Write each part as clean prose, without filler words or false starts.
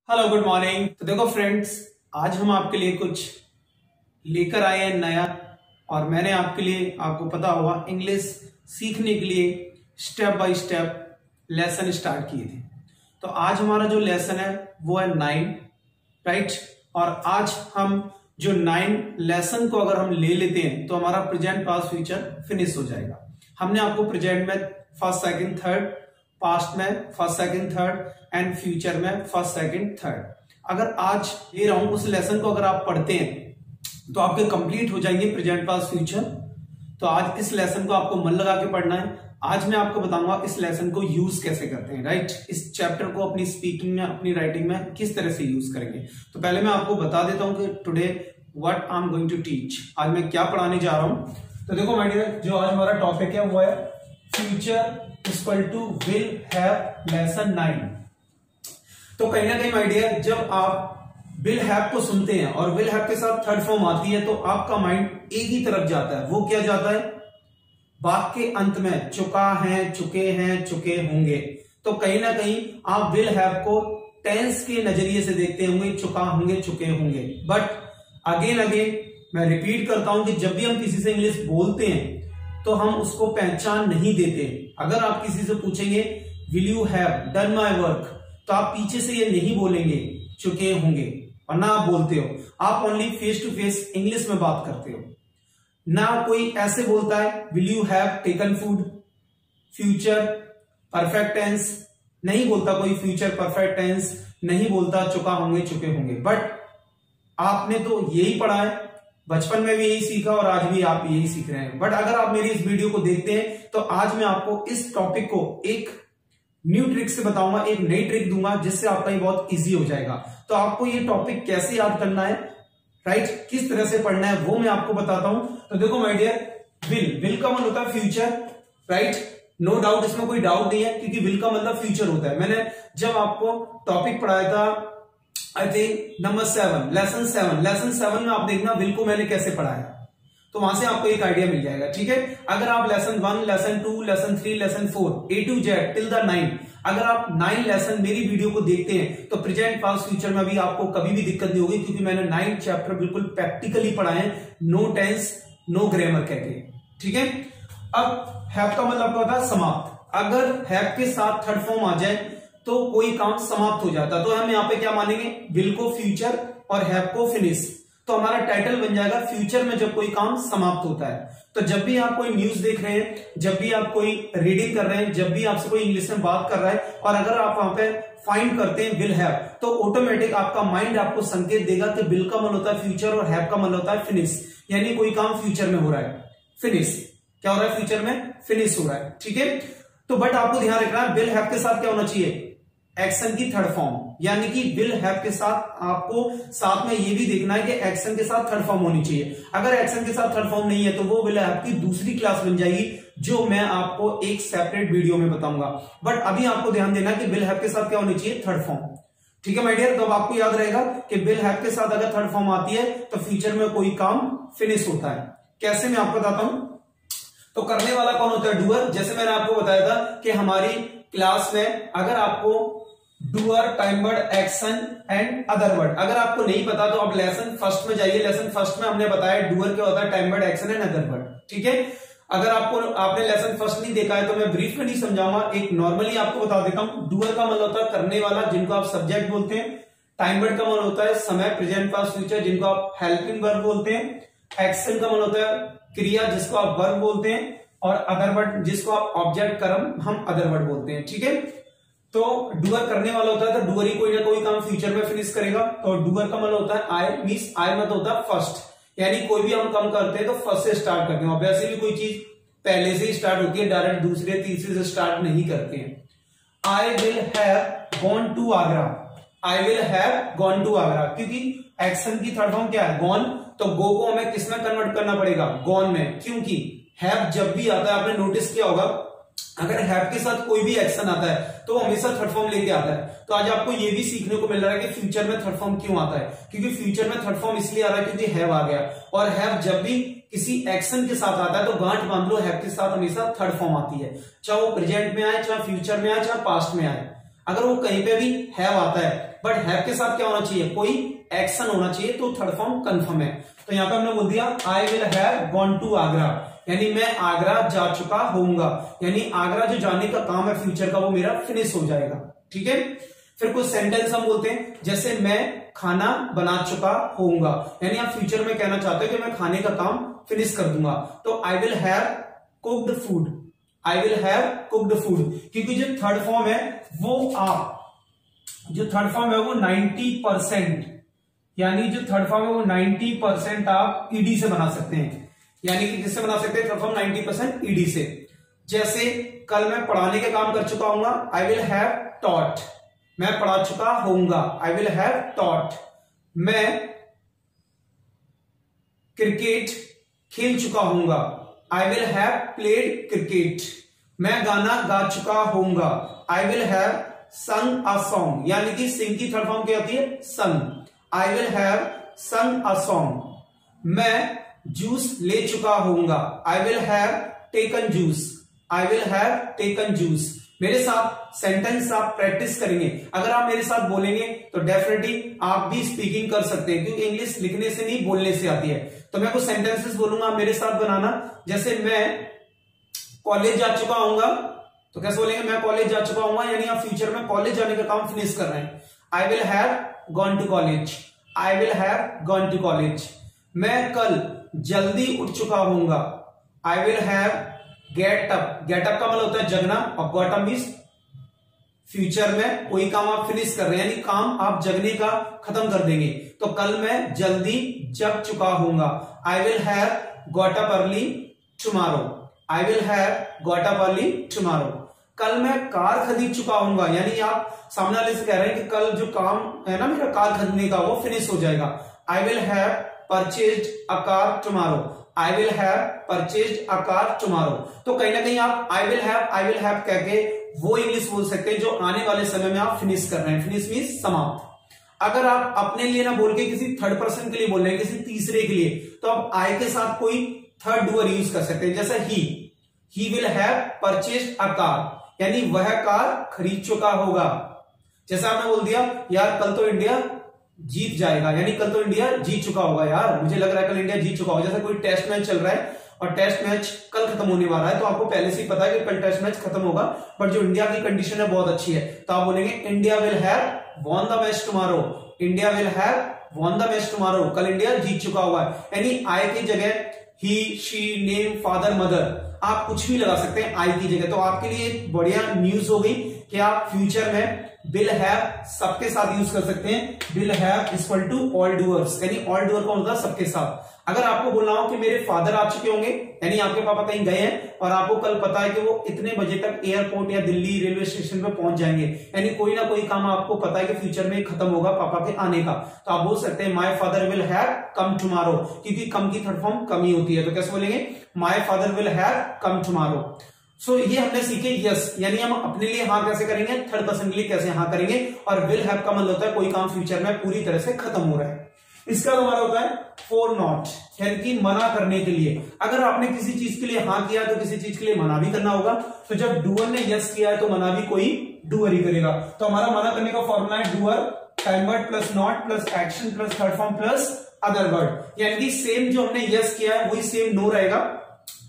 Hello good morning. तो देखो friends, आज हम आपके लिए कुछ लेकर आए हैं नया। और मैंने आपके लिए, आपको पता होगा, इंग्लिश सीखने के लिए step by step lesson start किए थे। तो आज हमारा जो लेसन है वो है 9, राइट। और आज हम जो 9 लेसन को अगर हम ले लेते हैं तो हमारा प्रेजेंट पास्ट फ्यूचर फिनिश हो जाएगा। हमने आपको प्रेजेंट में फर्स्ट सेकंड थर्ड, पास्ट में first second third and future में फर्स्ट सेकंड थर्ड, अगर आज ले रहा हूं उस लेसन को अगर आप पढ़ते हैं तो आपके कंप्लीट हो जाएंगे प्रेजेंट पास्ट फ्यूचर। तो आज इस लेसन को आपको मन लगा के पढ़ना है। आज मैं आपको बताऊंगा इस लेसन को यूज कैसे करते हैं, राइट। इस चैप्टर को अपनी स्पीकिंग में, अपनी राइटिंग में किस तरह से यूज करेंगे। तो पहले मैं आपको बता देता हूं कि today what I am going to teach, आज मैं क्या पढ़ाने जा रहा हूं। तो देखो माय डियर, जो आज हमारा टॉपिक है वो है future equal to will have lesson 9। तो कहीं ना कहीं माय डियर, जब आप विल हैव को सुनते हैं और विल हैव के साथ थर्ड फॉर्म आती है तो आपका माइंड एक ही तरफ जाता है। वो क्या जाता है? वाक्य के अंत में चुका है, चुके हैं, चुके होंगे। तो कहीं ना कहीं आप विल हैव को टेंस के नजरिए से देखते होंगे, चुका होंगे, चुके होंगे। बट अगेन मैं रिपीट करता हूं कि जब भी हम किसी से इंग्लिश बोलते हैं तो हम उसको पहचान नहीं देते। अगर आप किसी से पूछेंगे will you have done my work, तो आप पीछे से ये नहीं बोलेंगे चुके होंगे, वरना आप बोलते हो। आप only face to face English में बात करते हो ना। कोई ऐसे बोलता है will you have taken food, future perfect tense नहीं बोलता कोई, फ्यूचर परफेक्ट टेंस नहीं बोलता, चुका होंगे, चुके होंगे। बट आपने तो यही पढ़ा है, बचपन में भी यही सीखा और आज भी आप यही सीख रहे हैं। बट अगर आप मेरी इस वीडियो को देखते हैं तो आज मैं आपको इस टॉपिक को एक न्यू ट्रिक से बताऊंगा, एक नई ट्रिक दूंगा जिससे आपका ये बहुत इजी हो जाएगा। तो आपको ये टॉपिक कैसे याद करना है, राइट, किस तरह से पढ़ना है, वो मैं आपको बताता हूं। तो देखो माय डियर, विल का मतलब होता है फ्यूचर, राइट। नो डाउट, इसमें कोई डाउट नहीं है क्योंकि विल का मतलब फ्यूचर होता है। मैंने जब आपको टॉपिक पढ़ाया था आई थिंक नंबर 7, लेसन 7 में आप देखना विल को मैंने कैसे पढ़ाया, तो वहां से आपको एक आइडिया मिल जाएगा, ठीक है। अगर आप lesson 1, lesson 2, lesson 3, lesson 4 A to Z till the 9, अगर आप 9 लेसन मेरी वीडियो को देखते हैं तो प्रेजेंट पास्ट फ्यूचर में भी आपको कभी भी दिक्कत नहीं होगी, क्योंकि मैंने 9 चैप्टर बिल्कुल प्रैक्टिकली पढ़ाए हैं, नो टेंस नो ग्रामर कहके, ठीक है। अब हैव का मतलब क्या होता है? समाप्त। अगर हैव के साथ थर्ड फॉर्म आ जाए तो कोई काम समाप्त हो जाता है। तो हम यहाँ पे क्या मानेंगे? विल को फ्यूचर और हैव को फिनिश। तो हमारा टाइटल बन जाएगा फ्यूचर में जब कोई काम समाप्त होता है। तो जब भी आप कोई न्यूज देख रहे हैं, जब भी आप कोई रीडिंग कर रहे हैं, जब भी आपसे कोई इंग्लिश में बात कर रहा है और अगर आप वहां पे फाइंड करते हैं विल हैव, तो ऑटोमेटिक आपका माइंड आपको संकेत देगा कि विल का मतलब होता है फ्यूचर और हैव का मतलब होता है फिनिश, यानी कोई काम फ्यूचर में हो रहा है। फिनिश क्या हो रहा है? फ्यूचर में फिनिश हो रहा है, ठीक है। तो बट आपको ध्यान रखना है विल हैव के साथ क्या होना चाहिए? एक्शन की थर्ड फॉर्म, यानी कि विल हैव के साथ आपको साथ में ये भी देखना है कि एक्शन के साथ थर्ड फॉर्म होनी चाहिए। अगर एक्शन के साथ थर्ड फॉर्म नहीं है तो वो विल हैव की दूसरी क्लास बन जाएगी, जो मैं आपको एक सेपरेट वीडियो में बताऊंगा। बट अभी आपको ध्यान देना कि विल हैव के साथ क्या होनी चाहिए? थर्ड फॉर्म, ठीक है माय डियर। तो अब आपको याद रहेगा कि विल हैव के साथ अगर थर्ड फॉर्म आती है तो फ्यूचर में कोई काम फिनिश होता है। कैसे, मैं आपको बताता हूं। तो करने वाला कौन होता है? डूअर। जैसे मैंने आपको बताया था कि हमारी क्लास में अगर आपको doer, time word, action and other word, अगर आपको नहीं पता तो आप लेसन फर्स्ट में जाइए। लेसन फर्स्ट में हमने बताया डूअर क्या होता है, time word, action and other word, ठीक है। अगर आपने लेसन फर्स्ट नहीं देखा है तो मैं ब्रीफ में नहीं समझाऊंगा, एक नॉर्मली आपको बता देता हूं। डूअर का मतलब होता है करने वाला, जिनको आप सब्जेक्ट बोलते हैं। टाइम वर्ड का मतलब होता है समय, प्रेजेंट पास्ट फ्यूचर, जिनको आप हेल्पिंग वर्ब बोलते हैं। एक्शन का मतलब होता है क्रिया, जिसको आप वर्ब बोलते हैं। और अदर वर्ड, जिसको आप ऑब्जेक्ट, कर्म, हम अदर वर्ड बोलते हैं, ठीक है। तो डूअर करने वाला होता है, तो डूअर ही कोई ना कोई काम फ्यूचर में फिनिश करेगा। तो डूअर का मतलब होता है आई, मींस आई मतलब होता है फर्स्ट, यानी कोई भी हम काम करते हैं तो फर्स्ट से स्टार्ट करते हैं। वैसे भी कोई चीज पहले से ही स्टार्ट होती है, डायरेक्ट दूसरे तीसरे से स्टार्ट नहीं करते हैं। I will have gone to Agra, I will have gone to Agra, क्योंकि एक्शन की थर्ड फॉर्म क्या है? गॉन। तो गो को हमें किसमें कन्वर्ट करना पड़ेगा? गॉन में, क्योंकि हैव जब भी आता है, आपने नोटिस किया होगा, अगर हैव के साथ कोई भी एक्शन आता है तो हमेशा थर्ड फॉर्म लेके आता है। तो आज आपको ये भी सीखने को मिल रहा है कि फ्यूचर में थर्ड फॉर्म क्यों आता है, क्योंकि फ्यूचर में थर्ड फॉर्म इसलिए आ रहा है क्योंकि हैव आ गया। और हैव जब भी किसी एक्शन के साथ आता है तो गांठ बांध लो, हैव के साथ हमेशा थर्ड फॉर्म आती है, चाहे वो प्रेजेंट में आए, चाहे फ्यूचर में आए, चाहे पास्ट में आए। अगर वो कहीं पे भी हैव आता है, बट हैव के साथ क्या होना चाहिए, कोई एक्शन होना चाहिए, तो थर्ड फॉर्म कंफर्म है। तो यहां पे हमने बोल दिया I will have gone to Agra, यानी मैं आगरा जा चुका होऊंगा, यानी आगरा जो जाने का काम है फ्यूचर का वो मेरा फिनिश हो जाएगा। ठीक है, फिर कुछ सेंटेंस हम बोलते हैं, जैसे मैं खाना बना चुका होऊंगा, यानी आप फ्यूचर में कहना चाहते हो कि मैं खाने का काम फिनिश कर दूंगा। तो आई will have cooked food, I will have cooked food, क्योंकि जो थर्ड फॉर्म है वो जो थर्ड फॉर्म है वो 90%, यानी जो थर्ड फॉर्म है वो 90% आप ईडी से बना सकते हैं, यानी कि किससे बना सकते हैं, थर्ड फॉर्म 90% ईडी से। जैसे कल मैं पढ़ाने का काम कर चुका हूंगा, आई विल हैव टॉट, मैं पढ़ा चुका होऊंगा, आई विल हैव टॉट। मैं क्रिकेट खेल चुका होऊंगा, I will have played cricket. मैं गाना गा चुका होऊंगा, आई विल हैव संग अ सॉन्ग, यानी कि सिंग की थर्ड फॉर्म क्या होती है, संग, आई विल हैव संग अ सॉन्ग। मैं जूस ले चुका होऊंगा, I will have taken juice, I will have taken juice. मेरे साथ सेंटेंस आप प्रैक्टिस करेंगे, अगर आप मेरे साथ बोलेंगे तो डेफिनेटली आप भी स्पीकिंग कर सकते हैं, क्योंकि इंग्लिश लिखने से नहीं बोलने से आती है। तो मैं कुछ सेंटेंसेस बोलूंगा, आप मेरे साथ बनाना। जैसे मैं कॉलेज जा चुका होऊंगा, तो कैसे बोलेंगे, मैं कॉलेज जा चुका हूंगा, यानी आप फ्यूचर में कॉलेज जाने का काम फिनिश कर रहे हैं। I will have gone to college, I will have gone to college. मैं कल जल्दी उठ चुका होऊंगा, I will have get up, get up का मतलब होता है जगना, और गॉट अप मींस फ्यूचर में कोई काम आप फिनिश कर रहे हैं, यानी काम आप जगने का खत्म कर देंगे। तो कल मैं जल्दी जग चुका होऊंगा, I will have got up early tomorrow, I will have got up early tomorrow. कल मैं कार खरीद चुका होऊंगा, यानी आप सामने वाले से कह रहे हैं कि कल जो काम है ना मेरा कार खरीदने का वो फिनिश हो जाएगा। आई will have purchased a car tomorrow, I will have purchased a car tomorrow. तो कहीं ना कहीं आप आई विल हैव कह के वो इंग्लिश बोल सकते हैं जो आने वाले समय में आप फिनिश कर रहे हैं। फिनिश मींस समाप्त। अगर आप अपने लिए ना बोल के किसी थर्ड पर्सन के लिए बोल रहे हैं, किसी तीसरे के लिए, तो आप आई के साथ कोई थर्ड डूअर यूज कर सकते हैं। जैसे he will have purchased a car, यानी वह कार खरीद चुका होगा। जैसे आपने बोल दिया यार कल तो इंडिया जीत जाएगा, यानी कल तो इंडिया जीत चुका होगा, यार मुझे लग रहा है कल इंडिया जीत चुका होगा। जैसे कोई टेस्ट मैच चल रहा है और टेस्ट मैच कल खत्म होने वाला है, तो आपको पहले से ही पता है कि कल टेस्ट मैच खत्म होगा, बट जो इंडिया की कंडीशन है बहुत अच्छी है, तो आप बोलेंगे India will have won the match tomorrow, India will have won the match tomorrow, कल इंडिया जीत चुका हुआ है। यानी आई की जगह ही, शी, नेम, फादर, मदर, आप कुछ भी लगा सकते हैं आई की जगह। तो आपके लिए एक बढ़िया न्यूज हो गई कि आप फ्यूचर में विल हैव सबके साथ यूज कर सकते हैं। Will have equal to all doers, यानी ऑल डूअर का मतलब सबके साथ। अगर आपको बोलना हो कि मेरे फादर आ चुके होंगे, यानी आपके पापा कहीं गए हैं और आपको कल पता है कि वो इतने बजे तक एयरपोर्ट या दिल्ली रेलवे स्टेशन पे पहुंच जाएंगे, यानी कोई ना कोई काम आपको पता है कि फ्यूचर में खत्म होगा पापा के आने का, तो आप बोल सकते हैं my father will have come tomorrow, क्योंकि कम की थर्ड फॉर्म कम ही होती है। तो कैसे बोलेंगे, my father will have come tomorrow. So ये हमने सीखे यस, यानी हम अपने लिए हाँ कैसे करेंगे, थर्ड पर्सन के लिए कैसे हाँ करेंगे, और विल हैव का मतलब होता है कोई काम फ्यूचर में पूरी तरह से खत्म हो रहा है। इसका हमारा होता है फॉर नॉट, यानी कि मना करने के लिए। अगर आपने किसी चीज के लिए हाँ किया तो किसी चीज के लिए मना भी करना होगा। तो जब डूअर ने यस किया है तो मना भी कोई डूअर ही करेगा। तो हमारा मना करने का फॉर्मूला है doer time word plus not plus action plus third form plus other word, यानी कि सेम जो हमने यस किया है वही सेम नो रहेगा।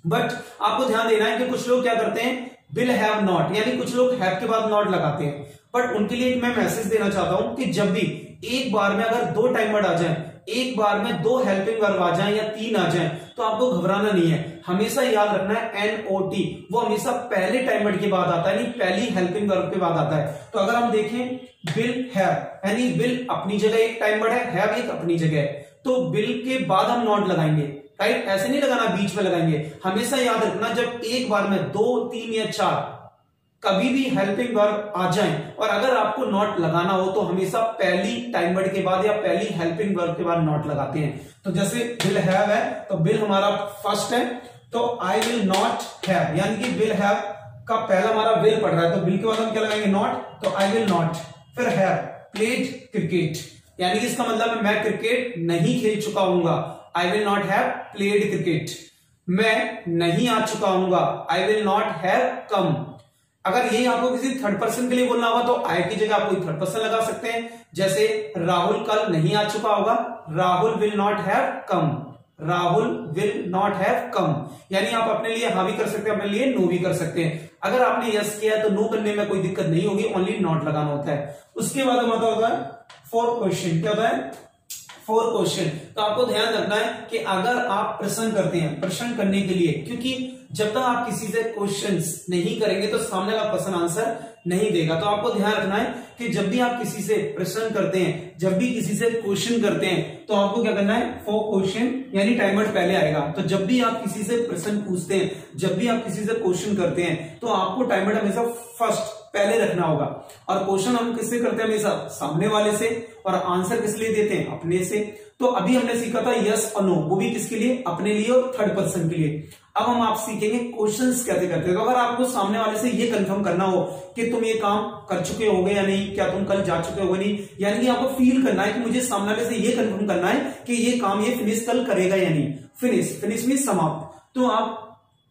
बट आपको ध्यान देना है कि कुछ लोग क्या करते हैं, विल हैव नॉट, यानी कुछ लोग हैव के बाद नॉट लगाते हैं। बट उनके लिए मैं मैसेज देना चाहता हूं कि जब भी एक बार में अगर दो टाइम वर्ड आ जाएं, एक बार में दो हेल्पिंग वर्ब आ जाएं या तीन आ जाएं, तो आपको घबराना नहीं है। हमेशा याद रखना है एनओटी वो हमेशा पहले टाइम वर्ड के बाद आता है, यानी पहली हेल्पिंग वर्ब के बाद आता है। तो अगर हम देखें विल हैव, यानी विल अपनी जगह एक टाइम वर्ड है, हैव एक अपनी जगह है, तो विल के बाद हम नॉट लगाएंगे, राइट। ऐसे नहीं लगाना बीच में लगाएंगे। हमेशा याद रखना जब एक बार में दो, तीन या चार कभी भी हेल्पिंग वर्ब आ जाए और अगर आपको नॉट लगाना हो तो हमेशा पहली टाइम वर्ड के बाद या पहली हेल्पिंग वर्ब के बाद नॉट लगाते हैं। तो जैसे विल हैव है तो विल हमारा फर्स्ट है, तो आई विल नॉट हैव, यानी कि विल हैव का पहला हमारा विल पड़ रहा है, तो विल के बाद हम क्या लगाएंगे नॉट, तो आई विल नॉट। फिर हैव प्लेड क्रिकेट, यानी कि इसका मतलब है मैं क्रिकेट नहीं खेल चुका हूंगा, I will not have played cricket. मैं नहीं आ चुका हूंगा, I will not have come. अगर यही आपको किसी थर्ड पर्सन के लिए बोलना होगा तो आई की जगह आप कोई थर्ड पर्सन लगा सकते हैं। जैसे राहुल कल नहीं आ चुका होगा, Rahul will not have come, Rahul will not have कम। यानी आप अपने लिए हाँ भी कर सकते हैं, अपने लिए नो भी कर सकते हैं। अगर आपने यस किया है तो नो करने में कोई दिक्कत नहीं होगी, ओनली नॉट लगाना होता है। उसके बाद हमारा होता है फोर क्वेश्चन। क्या होता है? Four question. तो आपको ध्यान रखना है कि अगर आप प्रश्न करते हैं, प्रश्न करने के लिए, क्योंकि जब तक आप किसी से क्वेश्चंस नहीं करेंगे तो सामने का पर्सन आंसर नहीं देगा। तो आपको ध्यान रखना है कि जब भी आप किसी से प्रश्न करते हैं, जब भी किसी से क्वेश्चन करते हैं, तो आपको क्या करना है? फोर क्वेश्चन, यानी टाइमर पहले आएगा। तो जब भी आप किसी से प्रश्न पूछते हैं, जब भी आप किसी से क्वेश्चन करते हैं, तो आपको टाइमर हमेशा फर्स्ट पहले रखना होगा। और क्वेश्चन हम किससे करते हैं? हमेशा सामने वाले से। और आंसर किस लिए देते हैं? अपने से। तो अभी हमने सीखा था यस और नो, वो भी किसके लिए? अपने लिए और थर्ड पर्सन के लिए। अब हम आप सीखेंगे क्वेश्चंस कैसे करते हैं। तो अगर आपको सामने वाले से ये कंफर्म करना हो कि तुम ये काम कर चुके होगे या नहीं, क्या तुम कल जा चुके होगे नहीं, यानी कि आपको फील करना है कि मुझे सामने वाले से ये कंफर्म करना है कि ये काम ये फिनिश कल करेगा या नहीं। फिनिश मीन समाप्त। तो आप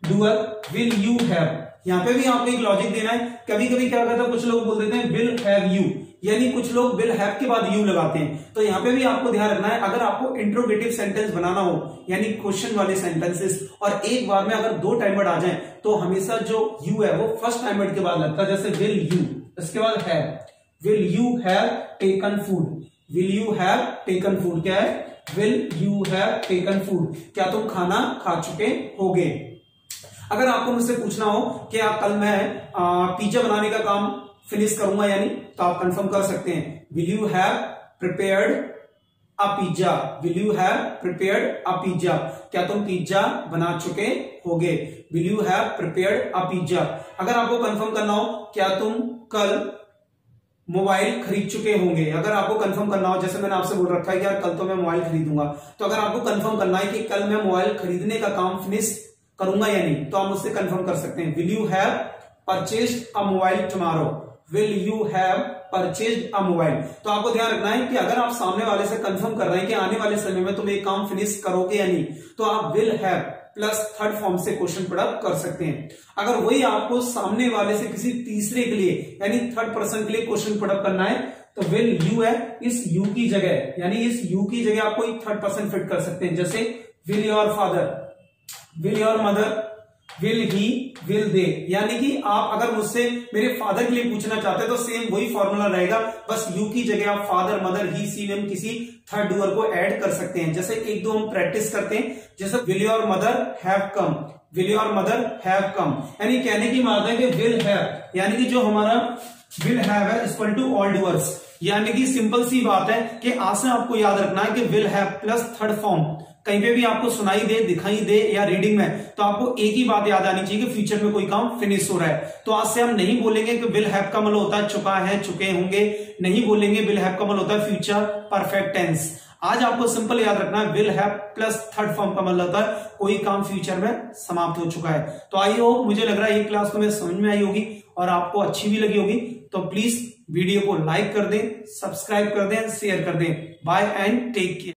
डूअर विल यू हैव, यहां पे भी आपको एक लॉजिक देना है। कभी कभी क्या करता है, कुछ लोग बोल देते हैं विल हैव यू, यानी कुछ लोग विल हैव के बाद यू लगाते हैं। तो यहां पे भी आपको ध्यान रखना है, अगर आपको इंट्रोगेटिव सेंटेंस बनाना हो, यानी क्वेश्चन वाले सेंटेंसेस, और एक बार में अगर दो टाइम वर्ड आ जाए, तो हमेशा जो यू है वो फर्स्ट टाइम वर्ड के बाद लगता है। जैसे विल यू, इसके बाद have, will you have taken food, will you have taken food. क्या है? Will you have taken food, क्या तुम खाना खा चुके होगे। अगर आपको मुझसे पूछना हो कि कल मैं पिज्जा बनाने का काम फिनिश करूंगा यानी, तो आप कंफर्म कर सकते हैं will you have prepared a pizza, will you have prepared a pizza, क्या तुम पिज्जा बना चुके होगे। Will you have prepared a pizza. अगर आपको कंफर्म करना हो क्या तुम कल मोबाइल खरीद चुके होंगे, अगर आपको कंफर्म करना हो, जैसे मैंने आपसे बोल रखा है कि यार कल तो मैं मोबाइल खरीदूंगा, तो अगर आपको कंफर्म करना है कि कल मैं मोबाइल खरीदने का काम फिनिश करूंगा या नहीं, तो आप मुझसे कंफर्म कर सकते हैं will you have purchased a mobile tomorrow, will you have purchased a mobile. तो आपको ध्यान रखना है कि अगर आप सामने वाले से कंफर्म कर रहे हैं कि आने वाले समय में तुम एक काम फिनिश करोगे या नहीं, तो आप will have plus third form से क्वेश्चन पुट अप कर सकते हैं। अगर वही आपको सामने वाले से किसी तीसरे के लिए यानी थर्ड पर्सन के लिए क्वेश्चन पुट अप करना है, तो विल यू है, इस यू की जगह यानी इस यू की जगह आप कोई थर्ड पर्सन फिट कर सकते हैं। जैसे will your father, will your mother, will he, will they. यानी कि आप अगर मुझसे मेरे फादर के लिए पूछना चाहते हैं तो सेम वही फॉर्मूला रहेगा, बस यू की जगह आप फादर, मदर, ही, सी में किसी थर्ड डूअर को ऐड कर सकते हैं। जैसे एक दो हम प्रैक्टिस करते हैं, जैसे will your mother have come, will your mother have come, यानी कहने की बात है कि विल हैव यानी कि जो हमारा विल हैव है इक्वल टू ऑल डूअर्स, यानी कि सिंपल सी बात है कि आज से आपको याद रखना है कि will have plus third form कहीं पे भी आपको सुनाई दे, दिखाई दे या रीडिंग में, तो आपको एक ही बात याद आनी चाहिए कि फ्यूचर में कोई काम फिनिश हो रहा है। तो आज से हम नहीं बोलेंगे कि विल हैव का मतलब होता है चुका है, चुके होंगे, नहीं बोलेंगे विल हैव का मतलब होता है फ्यूचर परफेक्ट टेंस। आज आपको सिंपल याद रखना है will have plus third form का मतलब होता है कोई काम फ्यूचर में समाप्त हो चुका है। तो आई होप, मुझे लग रहा है ये क्लास तुम्हें समझ में आई होगी और आपको अच्छी भी लगी होगी। तो प्लीज वीडियो को लाइक कर दें, सब्सक्राइब कर दें, शेयर कर दें। Bye and take care.